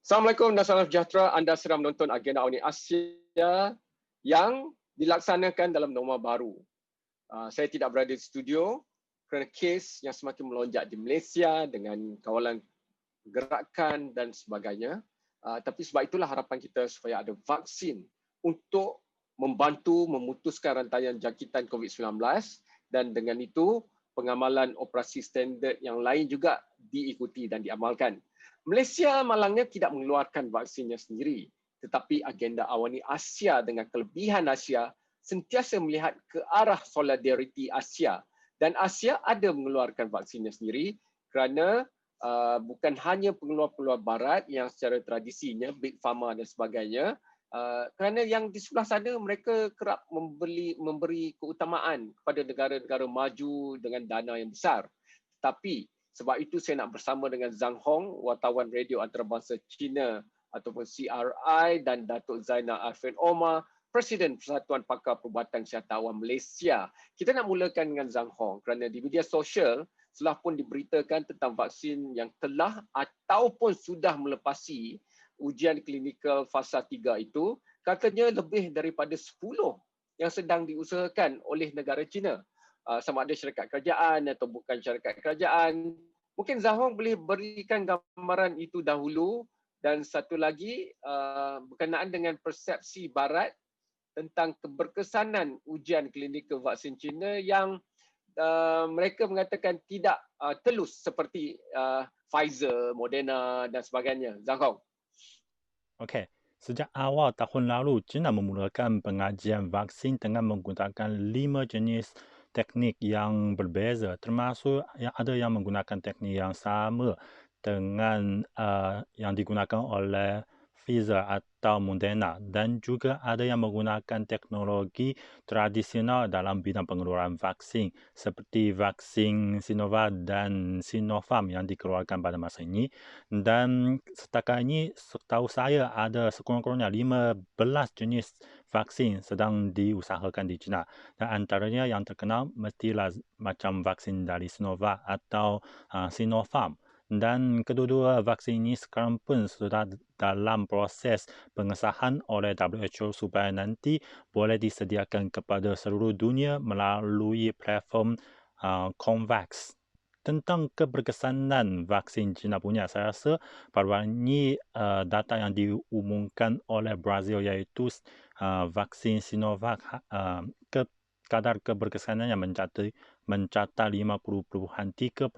Assalamualaikum dan salam sejahtera. Anda sedang menonton agenda Awani Asia yang dilaksanakan dalam norma baru. Saya tidak berada di studio kerana kes yang semakin melonjak di Malaysia dengan kawalan gerakan dan sebagainya. Tapi sebab itulah harapan kita supaya ada vaksin untuk membantu memutuskan rantaian jangkitan COVID-19 dan dengan itu pengamalan operasi standard yang lain juga diikuti dan diamalkan. Malaysia malangnya tidak mengeluarkan vaksinnya sendiri, tetapi agenda Awani Asia dengan kelebihan Asia sentiasa melihat ke arah solidariti Asia dan Asia ada mengeluarkan vaksinnya sendiri kerana bukan hanya pengeluar-pengeluar barat yang secara tradisinya Big Pharma dan sebagainya, kerana yang di sebelah sana mereka kerap memberi keutamaan kepada negara-negara maju dengan dana yang besar. Tapi sebab itu saya nak bersama dengan Zhang Hong, wartawan radio antarabangsa China ataupun CRI, dan Datuk Zainal Arifin Omar, Presiden Persatuan Pakar Perubatan Kesihatan Awam Malaysia. Kita nak mulakan dengan Zhang Hong kerana di media sosial telah pun diberitakan tentang vaksin yang telah ataupun sudah melepasi ujian klinikal fasa 3 itu, katanya lebih daripada 10 yang sedang diusahakan oleh negara China. Sama ada syarikat kerajaan atau bukan syarikat kerajaan. Mungkin Zahong boleh berikan gambaran itu dahulu, dan satu lagi berkenaan dengan persepsi barat tentang keberkesanan ujian klinikal vaksin China yang mereka mengatakan tidak telus seperti Pfizer, Moderna dan sebagainya. Zahong. Okey, sejak awal tahun lalu, China memulakan pengajian vaksin dengan menggunakan 5 jenis teknik yang berbeza, termasuk yang ada yang menggunakan teknik yang sama dengan yang digunakan oleh Pfizer atau Moderna, dan juga ada yang menggunakan teknologi tradisional dalam bidang pengeluaran vaksin seperti vaksin Sinovac dan Sinopharm yang dikeluarkan pada masa ini. Dan setakat ini setahu saya ada sekurang-kurangnya 15 jenis vaksin sedang diusahakan di China. Dan antaranya yang terkenal mestilah macam vaksin dari Sinovac atau Sinopharm. Dan kedua-dua vaksin ini sekarang pun sudah dalam proses pengesahan oleh WHO supaya nanti boleh disediakan kepada seluruh dunia melalui platform COVAX. Tentang keberkesanan vaksin China punya, saya rasa baru-baru ini data yang diumumkan oleh Brazil iaitu vaksin Sinovac kadar keberkesanannya mencatat 50.3%.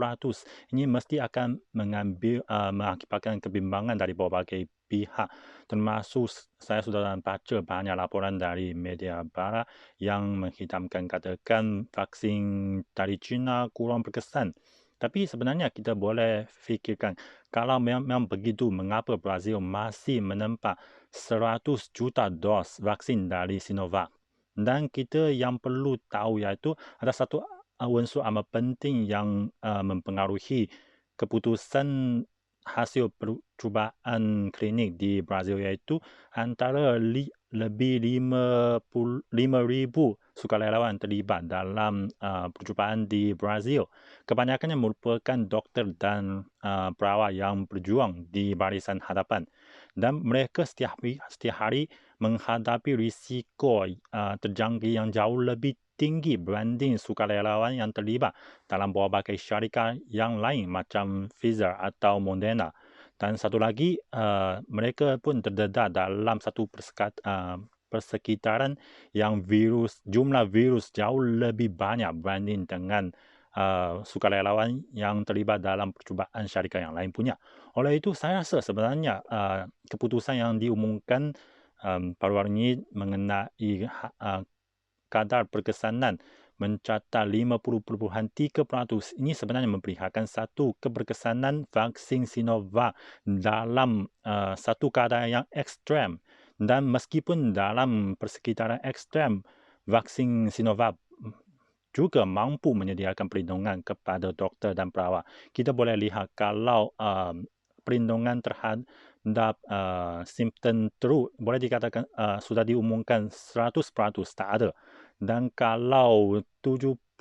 Ini mesti akan mengakibatkan kebimbangan dari berbagai pihak, termasuk saya sudah baca banyak laporan dari media barat yang menghitamkan katakan vaksin dari China kurang berkesan. Tapi sebenarnya kita boleh fikirkan, kalau memang begitu, mengapa Brazil masih menempat 100 juta dos vaksin dari Sinovac? Dan kita yang perlu tahu iaitu ada satu unsur amat penting yang mempengaruhi keputusan hasil percubaan klinik di Brazil, iaitu antara lebih 5,000 sukarelawan terlibat dalam percubaan di Brazil. Kebanyakannya merupakan doktor dan perawat yang berjuang di barisan hadapan, dan mereka setiap hari menghadapi risiko terjangkit yang jauh lebih tinggi berbanding sukarelawan yang terlibat dalam berbagai syarikat yang lain macam Pfizer atau Moderna. Dan satu lagi, mereka pun terdedah dalam satu persekitaran yang jumlah virus jauh lebih banyak berbanding dengan sukarelawan yang terlibat dalam percubaan syarikat yang lain punya. Oleh itu, saya rasa sebenarnya keputusan yang diumumkan baru-baru ini mengenai kadar perkesanan mencatat 50.3%, ini sebenarnya memperlihatkan satu keberkesanan vaksin Sinovac dalam satu kadar yang ekstrem. Dan meskipun dalam persekitaran ekstrem, vaksin Sinovac juga mampu menyediakan perlindungan kepada doktor dan perawat. Kita boleh lihat kalau perlindungan terhadap simptom teruk boleh dikatakan sudah diumumkan 100% tak ada. Dan kalau 78%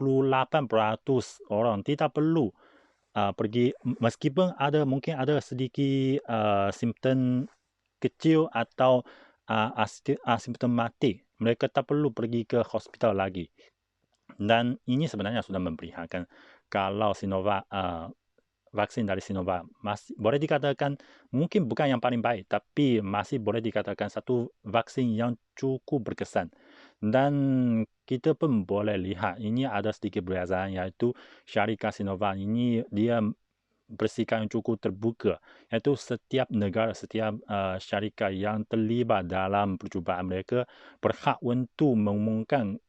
orang tidak perlu pergi meskipun mungkin ada sedikit simptom kecil atau asimptomatik, mereka tak perlu pergi ke hospital lagi. Dan ini sebenarnya sudah memprihatinkan kalau Sinovac vaksin dari Sinovac masih boleh dikatakan mungkin bukan yang paling baik, tapi masih boleh dikatakan satu vaksin yang cukup berkesan. Dan kita pun boleh lihat ini ada sedikit perbezaan, iaitu syarikat Sinovac ini dia bersikap yang cukup terbuka, iaitu setiap negara, setiap syarikat yang terlibat dalam percubaan mereka berhak untuk mengumumkan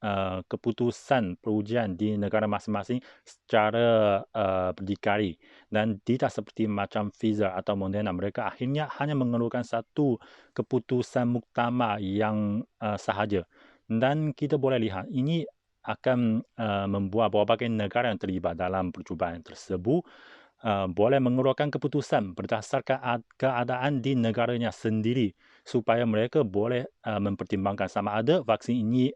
keputusan perujian di negara masing-masing secara berdikari, dan tidak seperti macam Pfizer atau Moderna, mereka akhirnya hanya mengeluarkan satu keputusan muktamar yang sahaja. Dan kita boleh lihat ini akan membuat berbagai negara yang terlibat dalam percubaan tersebut boleh mengeluarkan keputusan berdasarkan keadaan di negaranya sendiri, supaya mereka boleh mempertimbangkan sama ada vaksin ini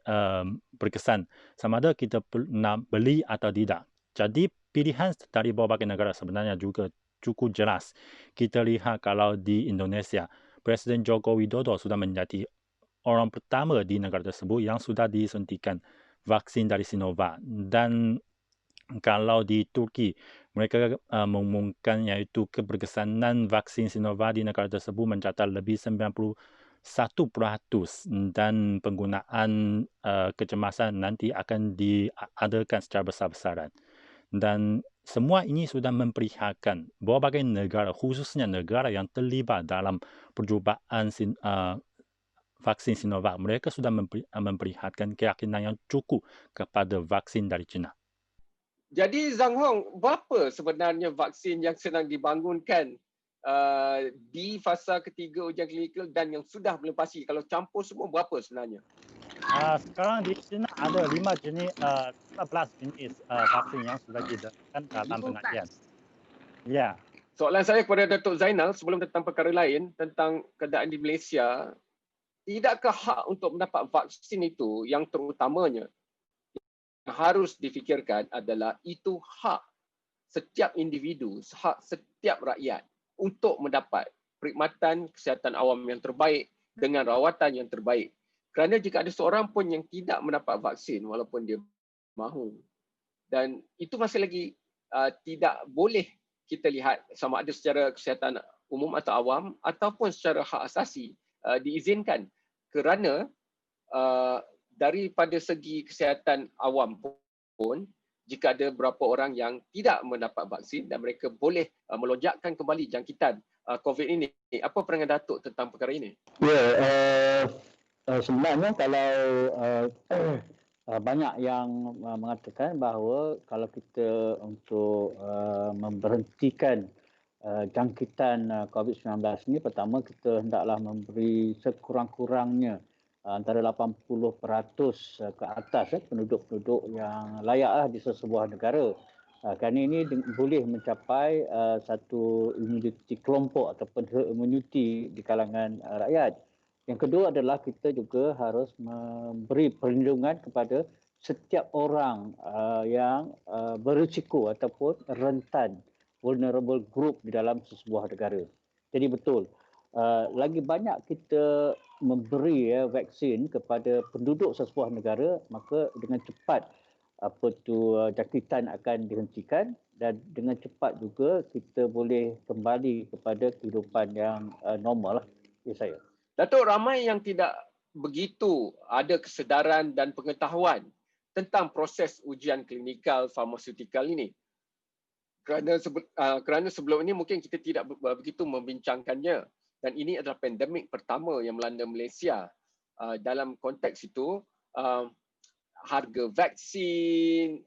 berkesan, sama ada kita nak beli atau tidak. Jadi pilihan dari berbagai negara sebenarnya juga cukup jelas. Kita lihat kalau di Indonesia, Presiden Joko Widodo sudah menjadi orang pertama di negara tersebut yang sudah disuntikan vaksin dari Sinovac. Dan kalau di Turki, mereka mengumumkan iaitu keberkesanan vaksin Sinovac di negara tersebut mencatat lebih 91%, dan penggunaan kecemasan nanti akan diadakan secara besar-besaran. Dan semua ini sudah memperlihatkan berbagai negara, khususnya negara yang terlibat dalam percubaan vaksin Sinovac, mereka sudah memperlihatkan keyakinan yang cukup kepada vaksin dari China. Jadi Zhang Hong, berapa sebenarnya vaksin yang sedang dibangunkan di fasa ketiga ujian klinikal dan yang sudah melepasi? Kalau campur semua, berapa sebenarnya? Sekarang di China ada 15 jenis vaksin yang sudah diletakkan dalam pengajian. Ya. Soalan saya kepada Datuk Zainal sebelum tentang perkara lain, tentang keadaan di Malaysia, tidakkah hak untuk mendapat vaksin itu yang terutamanya yang harus difikirkan adalah itu hak setiap individu, hak setiap rakyat untuk mendapat perkhidmatan kesihatan awam yang terbaik dengan rawatan yang terbaik. Kerana jika ada seorang pun yang tidak mendapat vaksin walaupun dia mahu, dan itu masih lagi tidak boleh kita lihat sama ada secara kesihatan umum atau awam ataupun secara hak asasi diizinkan, kerana daripada segi kesihatan awam pun, jika ada beberapa orang yang tidak mendapat vaksin dan mereka boleh melonjakkan kembali jangkitan COVID ini. Apa pandangan Datuk tentang perkara ini? Sebenarnya kalau banyak yang mengatakan bahawa kalau kita untuk memberhentikan jangkitan COVID-19 ini, pertama kita hendaklah memberi sekurang-kurangnya antara 80% ke atas penduduk-penduduk yang layaklah di sesebuah negara. Kerana ini boleh mencapai satu imuniti kelompok ataupun herd immunity di kalangan rakyat. Yang kedua adalah kita juga harus memberi perlindungan kepada setiap orang yang berisiko ataupun rentan, vulnerable group di dalam sesebuah negara. Jadi betul, lagi banyak kita memberi vaksin kepada penduduk sesebuah negara, maka dengan cepat jangkitan akan dihentikan, dan dengan cepat juga kita boleh kembali kepada kehidupan yang normal ya saya. Datuk, ramai yang tidak begitu ada kesedaran dan pengetahuan tentang proses ujian klinikal farmasutikal ini. Kerana sebelum ini mungkin kita tidak begitu membincangkannya, dan ini adalah pandemik pertama yang melanda Malaysia. Dalam konteks itu, harga vaksin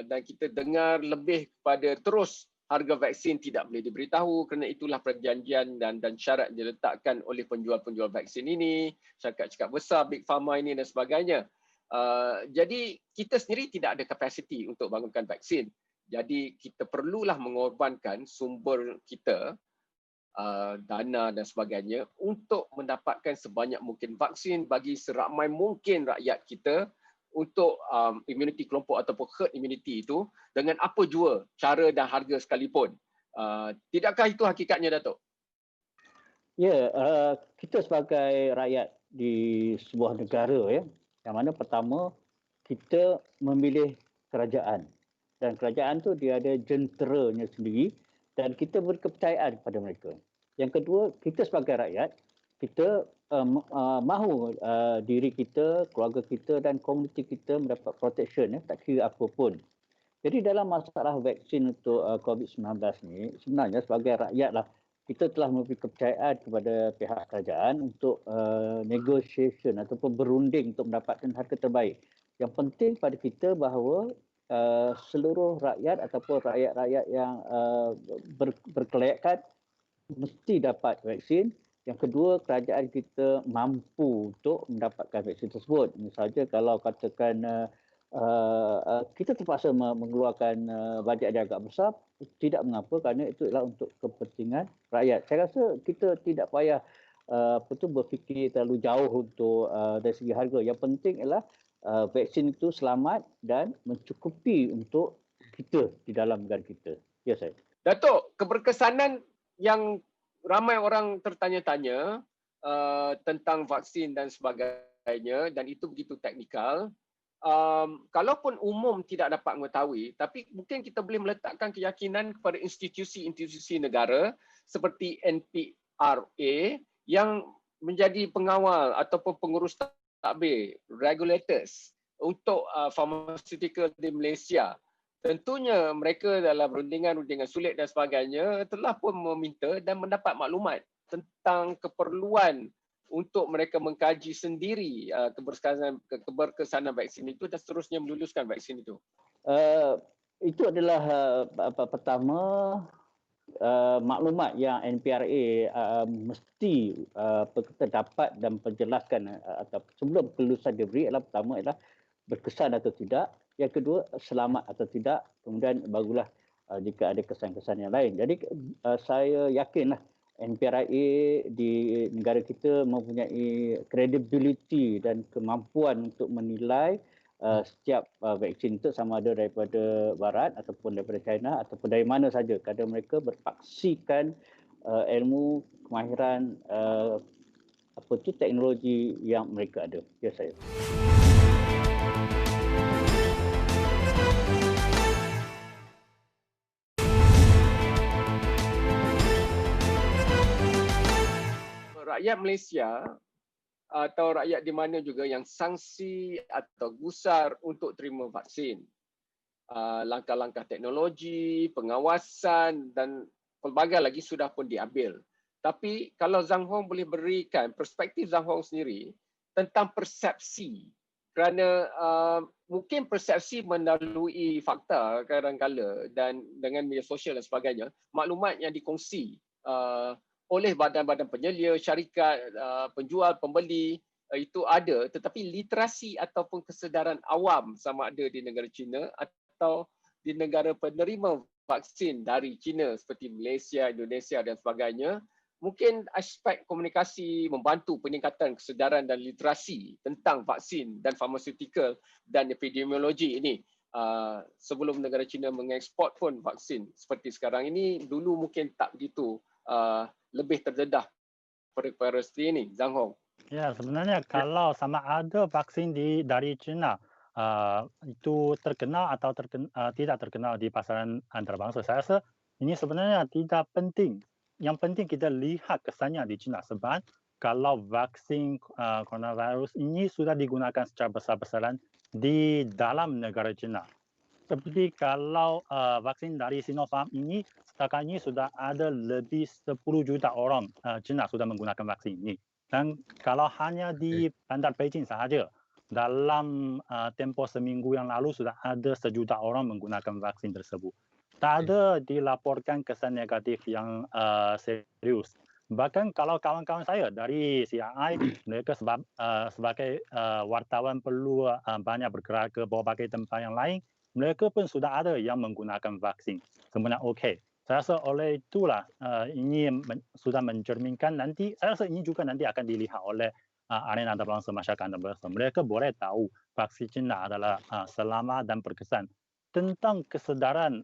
dan kita dengar lebih kepada terus harga vaksin tidak boleh diberitahu, kerana itulah perjanjian dan syarat diletakkan oleh penjual-penjual vaksin ini, syarikat-syarikat besar, Big Pharma ini dan sebagainya. Jadi kita sendiri tidak ada kapasiti untuk bangunkan vaksin. Jadi kita perlulah mengorbankan sumber kita, dana dan sebagainya, untuk mendapatkan sebanyak mungkin vaksin bagi seramai mungkin rakyat kita untuk immunity kelompok ataupun herd immunity itu dengan apa jua cara dan harga sekalipun. Tidakkah itu hakikatnya, Datuk? Ya, kita sebagai rakyat di sebuah negara ya, yang mana pertama kita memilih kerajaan dan kerajaan tu dia ada jenteranya sendiri dan kita beri kepercayaan kepada mereka. Yang kedua, kita sebagai rakyat kita mahu diri kita, keluarga kita dan komuniti kita mendapat protection ya, tak kira apa pun. Jadi dalam masalah vaksin untuk COVID-19 ni sebenarnya sebagai rakyat lah kita telah memberi kepercayaan kepada pihak kerajaan untuk negotiation ataupun berunding untuk mendapatkan harga terbaik. Yang penting pada kita bahawa seluruh rakyat ataupun rakyat-rakyat yang berkelayakan mesti dapat vaksin. Yang kedua, kerajaan kita mampu untuk mendapatkan vaksin tersebut. Misalnya kalau katakan kita terpaksa mengeluarkan bajet yang agak besar, tidak mengapa kerana itu adalah untuk kepentingan rakyat. Saya rasa kita tidak payah berfikir terlalu jauh untuk dari segi harga. Yang penting ialah vaksin itu selamat dan mencukupi untuk kita di dalam negara kita. Ya, saya. Datuk, keberkesanan yang ramai orang tertanya-tanya tentang vaksin dan sebagainya dan itu begitu teknikal. Kalaupun umum tidak dapat mengetahui, tapi mungkin kita boleh meletakkan keyakinan kepada institusi-institusi negara seperti NPRA yang menjadi pengawal ataupun pengurus tadbir, regulators untuk pharmaceutical di Malaysia. Tentunya mereka dalam rundingan-rundingan sulit dan sebagainya telah pun meminta dan mendapat maklumat tentang keperluan untuk mereka mengkaji sendiri keberkesanan vaksin itu dan seterusnya meluluskan vaksin itu. Itu adalah pertama maklumat yang NPRA mesti dapat dan penjelaskan atau sebelum kelulusan diberi adalah pertama adalah berkesan atau tidak, yang kedua selamat atau tidak, kemudian barulah jika ada kesan-kesan yang lain. Jadi saya yakinlah NPRA di negara kita mempunyai credibility dan kemampuan untuk menilai setiap vaksin itu sama ada daripada barat ataupun daripada China ataupun dari mana saja, kerana mereka berpaksikan ilmu, kemahiran, teknologi yang mereka ada. Ya, saya. Rakyat Malaysia atau rakyat di mana juga yang sangsi atau gusar untuk terima vaksin. Langkah-langkah teknologi, pengawasan dan pelbagai lagi sudah pun diambil. Tapi kalau Zhang Hong boleh berikan perspektif Zhang Hong sendiri tentang persepsi, kerana mungkin persepsi melalui fakta kadang-kala dan dengan media sosial dan sebagainya, maklumat yang dikongsi oleh badan-badan penyelia, syarikat, penjual, pembeli itu ada, tetapi literasi ataupun kesedaran awam sama ada di negara China atau di negara penerima vaksin dari China seperti Malaysia, Indonesia dan sebagainya, mungkin aspek komunikasi membantu peningkatan kesedaran dan literasi tentang vaksin dan farmaceutical dan epidemiologi ini. Sebelum negara China mengeksport pun vaksin seperti sekarang ini, dulu mungkin tak begitu lebih terdedah perkara seperti ini, Zhang Hong. Ya, sebenarnya kalau sama ada vaksin dari China itu terkenal atau tidak terkenal di pasaran antarabangsa, saya rasa ini sebenarnya tidak penting. Yang penting kita lihat kesannya di China, sebab kalau vaksin coronavirus ini sudah digunakan secara besar-besaran di dalam negara China. Seperti kalau vaksin dari Sinopharm ini, setakat ini sudah ada lebih 10 juta orang China sudah menggunakan vaksin ini. Dan kalau hanya di bandar Beijing sahaja, dalam tempoh seminggu yang lalu sudah ada 1 juta orang menggunakan vaksin tersebut. Tak ada dilaporkan kesan negatif yang serius. Bahkan kalau kawan-kawan saya dari CRI, mereka sebagai wartawan perlu banyak bergerak ke berbagai tempat yang lain, mereka pun sudah ada yang menggunakan vaksin. Sebenarnya okey. Saya rasa oleh itulah ini sudah mencerminkan nanti, saya rasa ini juga nanti akan dilihat oleh arena antarabangsa masyarakat antarabangsa, mereka boleh tahu vaksin Cina adalah selamat dan berkesan. Tentang kesedaran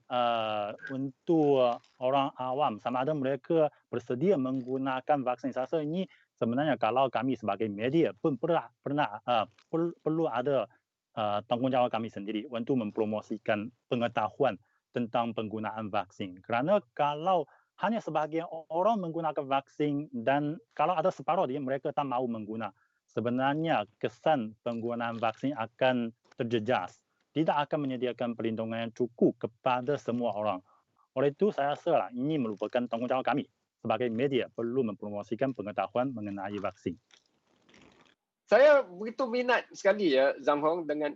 untuk orang awam, sama ada mereka bersedia menggunakan vaksin. Saya rasa ini sebenarnya kalau kami sebagai media pun perlu ada tanggungjawab kami sendiri untuk mempromosikan pengetahuan tentang penggunaan vaksin. Kerana kalau hanya sebahagian orang menggunakan vaksin dan kalau ada separuh dia mereka tak mahu mengguna, sebenarnya kesan penggunaan vaksin akan terjejas. Tidak akan menyediakan perlindungan yang cukup kepada semua orang. Oleh itu, saya rasa ini merupakan tanggungjawab kami sebagai media perlu mempromosikan pengetahuan mengenai vaksin. Saya begitu minat sekali ya Zhang Hong dengan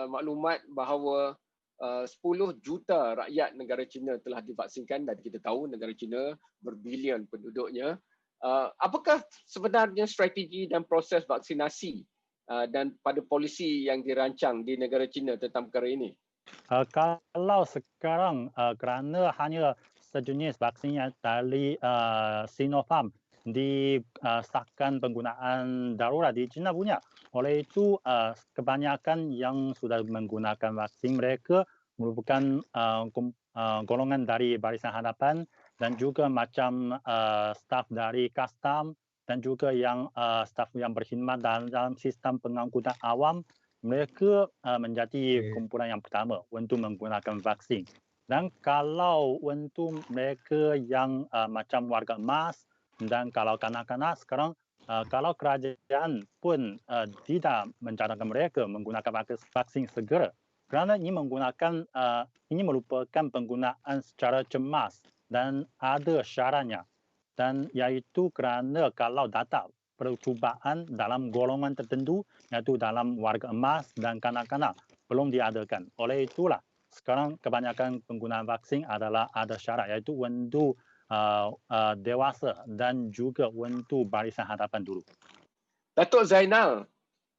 maklumat bahawa 10 juta rakyat negara China telah divaksinkan dan kita tahu negara China berbilion penduduknya. Apakah sebenarnya strategi dan proses vaksinasi dan pada polisi yang dirancang di negara China tentang perkara ini? Kalau sekarang kerana hanya sejenis vaksin dari Sinopharm disahkan penggunaan darurat di China punya. Oleh itu kebanyakan yang sudah menggunakan vaksin mereka merupakan golongan dari Barisan Hadapan dan juga macam staf dari custom dan juga yang staf yang berkhidmat dalam sistem pengangkutan awam. Mereka menjadi kumpulan yang pertama untuk menggunakan vaksin. Dan kalau untuk mereka yang macam warga emas dan kalau kanak-kanak sekarang, kalau kerajaan pun tidak mencadangkan mereka menggunakan vaksin segera, kerana ini ini merupakan penggunaan secara cemas dan ada syaratnya. Dan iaitu kerana kalau datang percubaan dalam golongan tertentu, iaitu dalam warga emas dan kanak-kanak, belum diadakan. Oleh itulah, sekarang kebanyakan penggunaan vaksin adalah ada syarat, iaitu untuk dewasa dan juga untuk Barisan Hadapan dulu. Datuk Zainal,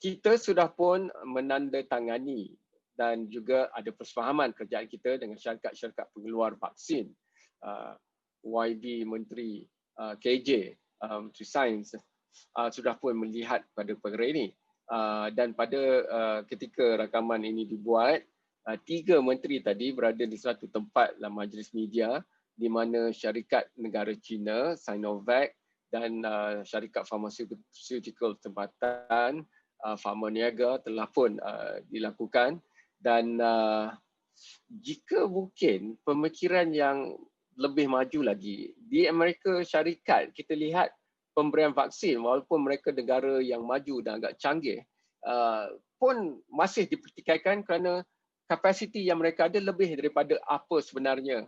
kita sudah pun menandatangani dan juga ada persefahaman kerjaan kita dengan syarikat-syarikat pengeluar vaksin. YB Menteri KJ, Menteri Sains, sudah pun melihat pada perkara ini. Dan pada ketika rakaman ini dibuat, 3 menteri tadi berada di satu tempat dalam majlis media di mana syarikat negara China, Sinovac dan syarikat farmaceutical tempatan, Pharmaniaga telah pun dilakukan. Dan jika mungkin pemikiran yang lebih maju lagi, di Amerika Syarikat kita lihat pemberian vaksin walaupun mereka negara yang maju dan agak canggih pun masih dipertikaikan kerana kapasiti yang mereka ada lebih daripada apa sebenarnya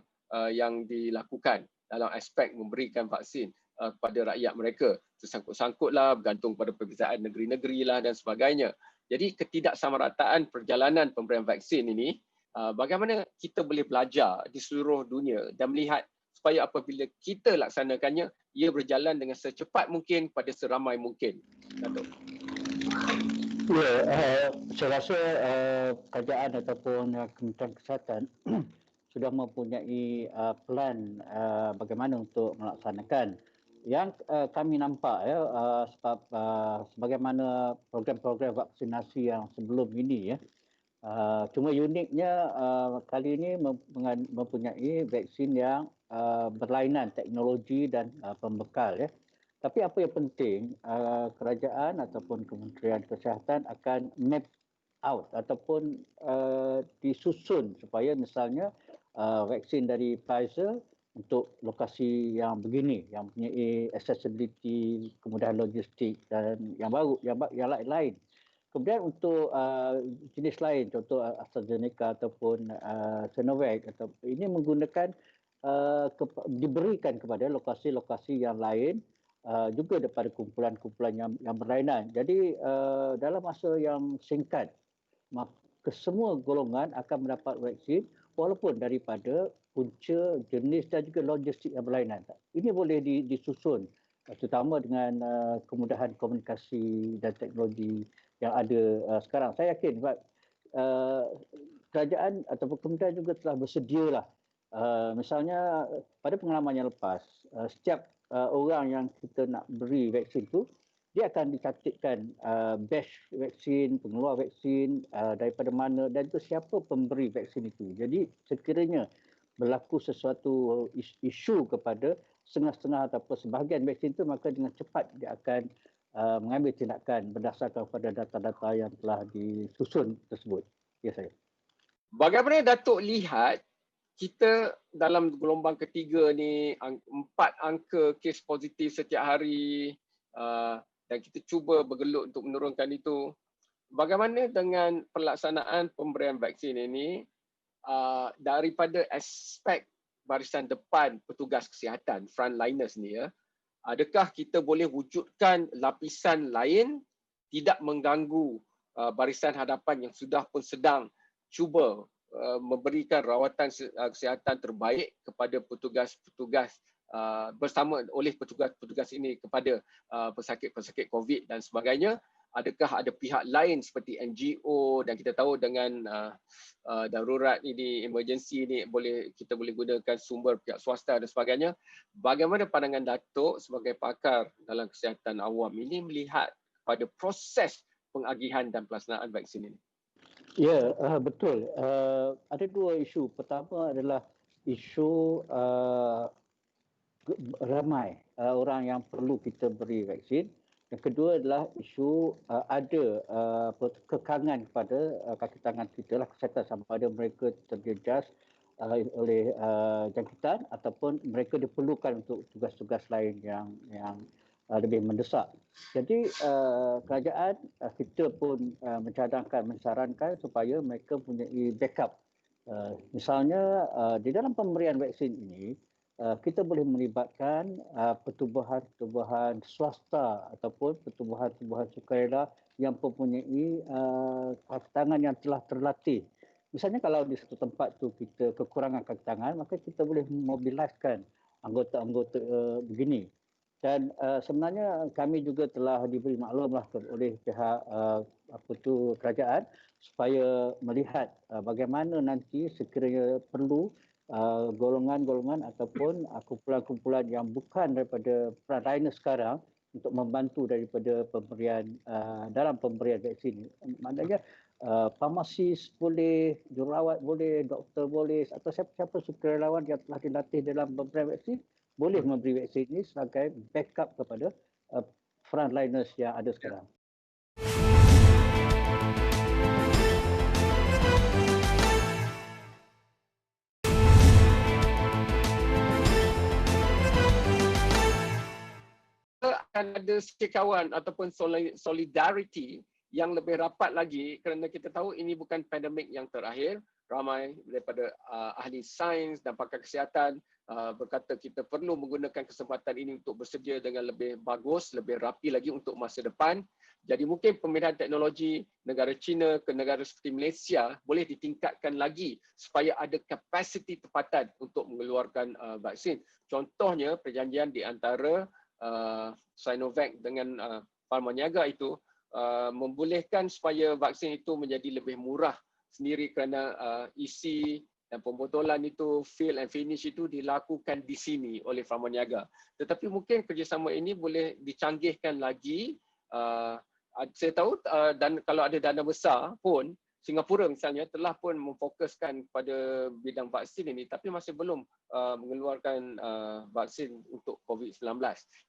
yang dilakukan dalam aspek memberikan vaksin kepada rakyat mereka. Tersangkut-sangkutlah, bergantung pada perbezaan negeri-negeri lah dan sebagainya. Jadi ketidaksamarataan perjalanan pemberian vaksin ini, bagaimana kita boleh belajar di seluruh dunia dan melihat supaya apabila kita laksanakannya, ia berjalan dengan secepat mungkin pada seramai mungkin. Datuk. Ya, saya rasa kerajaan ataupun Kementerian Kesihatan sudah mempunyai plan bagaimana untuk melaksanakan. Yang kami nampak ya, sebab sebagaimana program-program vaksinasi yang sebelum ini ya, cuma uniknya kali ini mempunyai vaksin yang berlainan teknologi dan pembekal ya. Tapi apa yang penting, kerajaan ataupun Kementerian Kesihatan akan map out ataupun disusun supaya misalnya vaksin dari Pfizer untuk lokasi yang begini, yang mempunyai accessibility, kemudahan logistik dan yang baru, yang lain-lain. Kemudian untuk jenis lain, contoh AstraZeneca ataupun Sinovac, ini menggunakan diberikan kepada lokasi-lokasi yang lain juga daripada kumpulan-kumpulan yang berlainan. Jadi dalam masa yang singkat, kesemua golongan akan mendapat vaksin walaupun daripada punca, jenis dan juga logistik yang berlainan. Ini boleh disusun terutama dengan kemudahan komunikasi dan teknologi yang ada sekarang. Saya yakin sebab kerajaan ataupun kementerian juga telah bersedialah. Misalnya pada pengalaman yang lepas, setiap orang yang kita nak beri vaksin tu dia akan dicantikkan batch vaksin, pengeluar vaksin, daripada mana dan itu siapa pemberi vaksin itu. Jadi sekiranya berlaku sesuatu isu kepada setengah-setengah ataupun sebahagian vaksin itu, maka dengan cepat dia akan mengambil tindakan berdasarkan pada data-data yang telah disusun tersebut. Ya saya. Bagaimana Datuk lihat kita dalam gelombang ketiga ni 4 angka kes positif setiap hari dan kita cuba bergelut untuk menurunkan itu. Bagaimana dengan pelaksanaan pemberian vaksin ini daripada aspek barisan depan petugas kesihatan, frontliners ni ya? Adakah kita boleh wujudkan lapisan lain tidak mengganggu barisan hadapan yang sudah pun sedang cuba memberikan rawatan kesihatan terbaik kepada petugas-petugas bersama oleh petugas-petugas ini kepada pesakit-pesakit COVID dan sebagainya? Adakah ada pihak lain seperti NGO dan kita tahu dengan darurat ini, emergency ini kita boleh gunakan sumber pihak swasta dan sebagainya. Bagaimana pandangan Datuk sebagai pakar dalam kesihatan awam ini melihat pada proses pengagihan dan pelaksanaan vaksin ini? Ya, betul. Ada dua isu. Pertama adalah isu ramai orang yang perlu kita beri vaksin. Yang kedua adalah isu ada kekangan kepada kaki tangan kita lah kesihatan, sama ada mereka terjejas oleh jangkitan ataupun mereka diperlukan untuk tugas-tugas lain yang lebih mendesak. Jadi kerajaan kita pun mensarankan supaya mereka mempunyai backup. Misalnya di dalam pemberian vaksin ini kita boleh melibatkan pertubuhan swasta ataupun pertubuhan sukarela yang mempunyai kaki tangan yang telah terlatih. Misalnya kalau di satu tempat tu kita kekurangan kaki tangan, maka kita boleh memobiliskan anggota-anggota begini. Dan sebenarnya kami juga telah diberi maklumlah oleh pihak kerajaan supaya melihat bagaimana nanti sekiranya perlu golongan-golongan ataupun kumpulan-kumpulan yang bukan daripada frontliners sekarang untuk membantu daripada pemberian dalam pemberian vaksin. Maknanya farmasis boleh, jururawat boleh, doktor boleh atau siapa-siapa sukarelawan yang telah dilatih dalam pemberian vaksin boleh memberi vaksin ini sebagai backup kepada frontliners yang ada sekarang. Akan ada sekawan ataupun solidarity yang lebih rapat lagi kerana kita tahu ini bukan pandemik yang terakhir. Ramai daripada ahli sains dan pakar kesihatan berkata kita perlu menggunakan kesempatan ini untuk bersedia dengan lebih bagus, lebih rapi lagi untuk masa depan. Jadi mungkin pemindahan teknologi negara China ke negara seperti Malaysia boleh ditingkatkan lagi supaya ada kapasiti tempatan untuk mengeluarkan vaksin. Contohnya perjanjian di antara Sinovac dengan Pharmaniaga itu membolehkan supaya vaksin itu menjadi lebih murah sendiri kerana isi dan pembotolan itu, fill and finish itu dilakukan di sini oleh Pharmaniaga. Tetapi mungkin kerjasama ini boleh dicanggihkan lagi. Saya tahu dan kalau ada dana besar pun, Singapura misalnya telah pun memfokuskan pada bidang vaksin ini tapi masih belum mengeluarkan vaksin untuk COVID-19.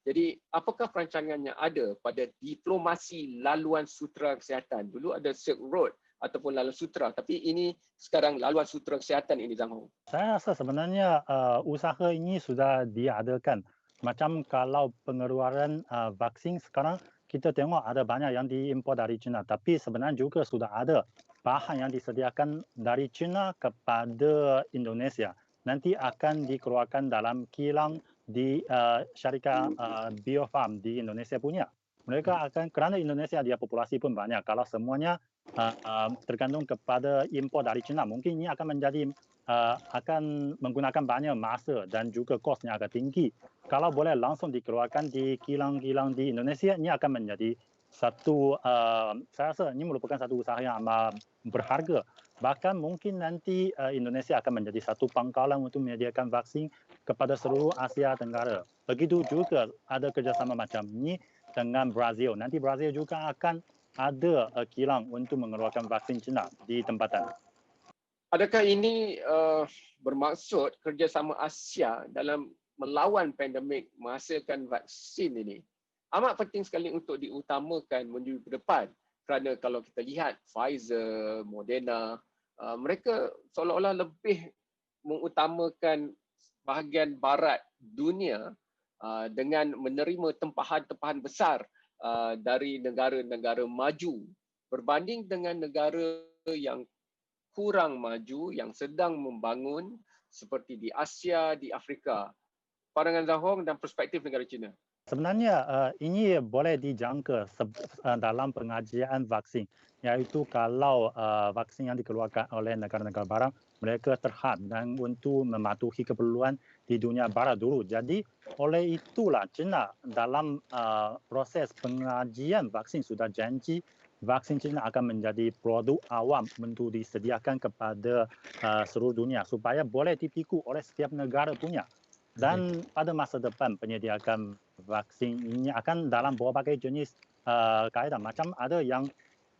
Jadi apakah perancangannya ada pada diplomasi laluan sutera kesihatan? Dulu ada Silk Road ataupun laluan sutera, tapi ini sekarang laluan sutera kesihatan ini, Zhang Hong. Saya rasa sebenarnya usaha ini sudah diadakan. Macam kalau pengeluaran vaksin sekarang kita tengok ada banyak yang diimpor dari China, tapi sebenarnya juga sudah ada bahan yang disediakan dari China kepada Indonesia. Nanti akan dikeluarkan dalam kilang di syarikat Bio Farm di Indonesia punya. Mereka akan, kerana Indonesia dia populasi pun banyak, kalau semuanya tergantung kepada impor dari China, mungkin ini akan menjadi akan menggunakan banyak masa dan juga kosnya agak tinggi. Kalau boleh langsung dikeluarkan di kilang-kilang di Indonesia, ini akan menjadi satu, saya rasa ini merupakan satu usaha yang amat berharga. Bahkan mungkin nanti Indonesia akan menjadi satu pangkalan untuk menyediakan vaksin kepada seluruh Asia Tenggara. Begitu juga ada kerjasama macam ini dengan Brazil. Nanti Brazil juga akan ada kilang untuk mengeluarkan vaksin China di tempatan. Adakah ini bermaksud kerjasama Asia dalam melawan pandemik menghasilkan vaksin ini amat penting sekali untuk diutamakan menuju ke depan, kerana kalau kita lihat Pfizer, Moderna, mereka seolah-olah lebih mengutamakan bahagian barat dunia dengan menerima tempahan-tempahan besar dari negara-negara maju berbanding dengan negara yang kurang maju yang sedang membangun seperti di Asia, di Afrika. Pandangan Zahong dan perspektif negara China. Sebenarnya ini boleh dijangka dalam pengajian vaksin, iaitu kalau vaksin yang dikeluarkan oleh negara-negara barat, mereka terhad dan untuk mematuhi keperluan di dunia barat dulu. Jadi oleh itulah China dalam proses pengajian vaksin sudah janji vaksin China akan menjadi produk awam untuk disediakan kepada seluruh dunia supaya boleh dipikul oleh setiap negara punya. Dan pada masa depan penyediaan vaksin ini akan dalam berbagai jenis kaedah. Macam ada yang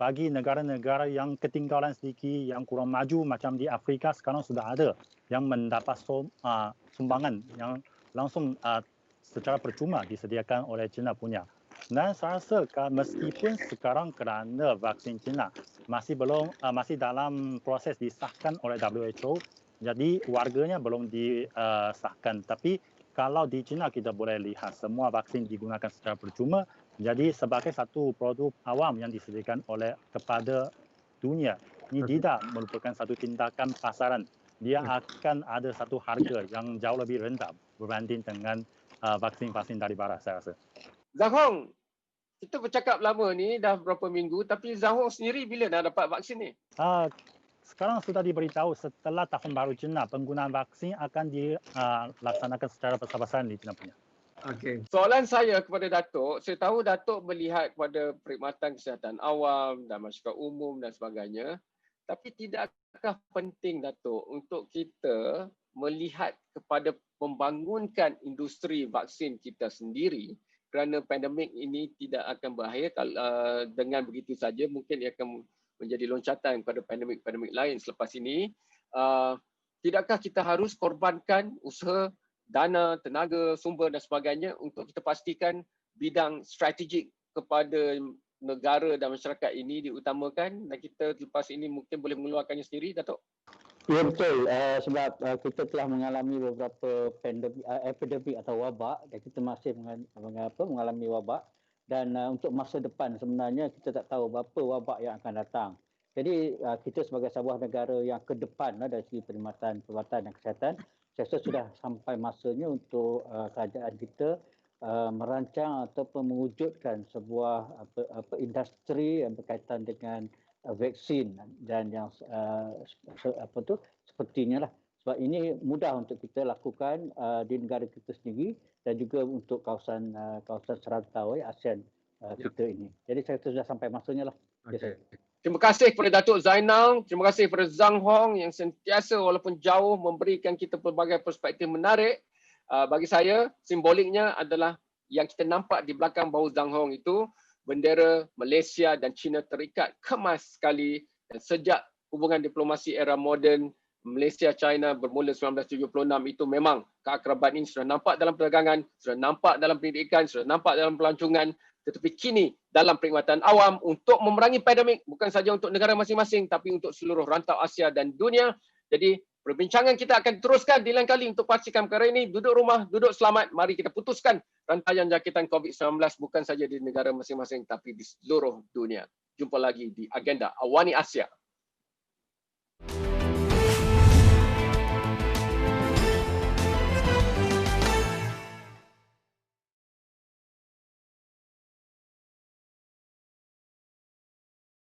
bagi negara-negara yang ketinggalan sedikit, yang kurang maju macam di Afrika sekarang sudah ada yang mendapat sumbangan yang langsung secara percuma disediakan oleh China punya. Dan saya rasa meskipun sekarang kerana vaksin China masih dalam proses disahkan oleh WHO, jadi warganya belum disahkan. Tapi kalau di China kita boleh lihat semua vaksin digunakan secara percuma, jadi sebagai satu produk awam yang disediakan kepada dunia. Ini tidak merupakan satu tindakan pasaran. Dia akan ada satu harga yang jauh lebih rendah berbanding dengan vaksin-vaksin dari barat, saya rasa. Zahong, kita bercakap lama ni dah berapa minggu, tapi Zahong sendiri bila dah dapat vaksin ni? Sekarang sudah diberitahu setelah tahun baru China, penggunaan vaksin akan dilaksanakan secara besar-besaran di China punya. Okey. Soalan saya kepada Datuk, saya tahu Datuk melihat kepada perkhidmatan kesihatan awam dan masyarakat umum dan sebagainya, tapi tidakkah penting Datuk untuk kita melihat kepada membangunkan industri vaksin kita sendiri, kerana pandemik ini tidak akan berakhir dengan begitu saja, mungkin ia akan menjadi loncatan kepada pandemik-pandemik lain selepas ini. Tidakkah kita harus korbankan usaha, dana, tenaga, sumber dan sebagainya untuk kita pastikan bidang strategik kepada negara dan masyarakat ini diutamakan dan kita lepas ini mungkin boleh mengeluarkannya sendiri, Datuk? Ya betul, sebab kita telah mengalami beberapa epidemik atau wabak dan kita masih mengalami wabak, dan untuk masa depan sebenarnya kita tak tahu berapa wabak yang akan datang. Jadi kita sebagai sebuah negara yang ke depan dari segi perkhidmatan dan kesihatan, saya rasa sudah sampai masanya untuk kerajaan kita merancang ataupun mewujudkan sebuah industri yang berkaitan dengan vaksin dan yang sepertinya lah, sebab ini mudah untuk kita lakukan di negara kita sendiri dan juga untuk kawasan serantau ASEAN kita ini. Jadi saya rasa sudah sampai masanya lah. Okay. Terima kasih kepada Datuk Zainal, terima kasih kepada Zhang Hong yang sentiasa walaupun jauh memberikan kita pelbagai perspektif menarik. Bagi saya, simboliknya adalah yang kita nampak di belakang bahu Zhang Hong itu, bendera Malaysia dan China terikat kemas sekali, dan sejak hubungan diplomasi era moden Malaysia-China bermula 1976 itu memang keakraban ini sudah nampak dalam perdagangan, sudah nampak dalam pendidikan, sudah nampak dalam pelancongan, tetapi kini dalam perkhidmatan awam untuk memerangi pandemik, bukan saja untuk negara masing-masing tapi untuk seluruh rantau Asia dan dunia. Jadi perbincangan kita akan teruskan di lain kali untuk pastikan perkara ini. Duduk rumah, duduk selamat. Mari kita putuskan rantaian jangkitan COVID-19 bukan saja di negara masing-masing tapi di seluruh dunia. Jumpa lagi di agenda Awani Asia.